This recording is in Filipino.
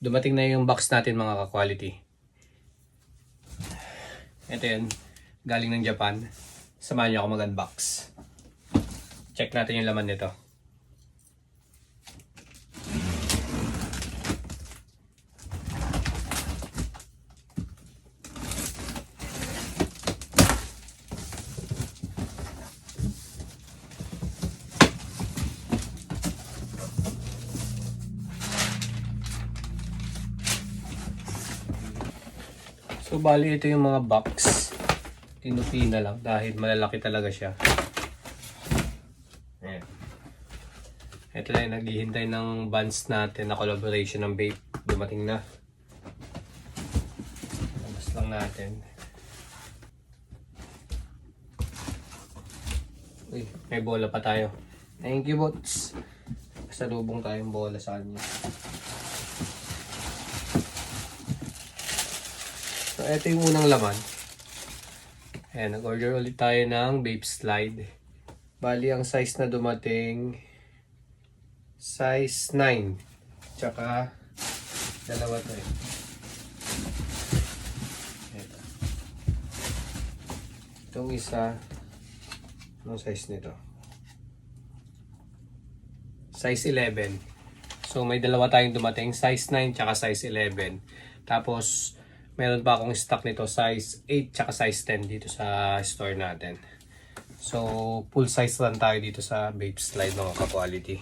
Dumating na yung box natin mga ka-quality. Ito yun, galing ng Japan. Samahan niyo ako mag-unbox. Check natin yung laman nito. So bali ito yung mga box. Tinupi na lang dahil malalaki talaga siya. Ayan. Ito na yung naghihintay ng bands natin na collaboration ng Bape. Dumating na. Labas lang natin. Uy, may bola pa tayo. Thank you, bots. Pasalubong tayong bola sa kanya. So, ito yung unang laman. Ayan, nag-order ulit tayo ng Bape Slide. Bali, ang size na dumating, size 9. Tsaka, dalawa to eh. Ito. Itong isa, anong size nito? Size 11. So, may dalawa tayong dumating, size 9 tsaka size 11. Tapos, meron pa akong stock nito size 8 tsaka size 10 dito sa store natin. So, full size lang tayo dito sa Bape Slide mga ka-quality.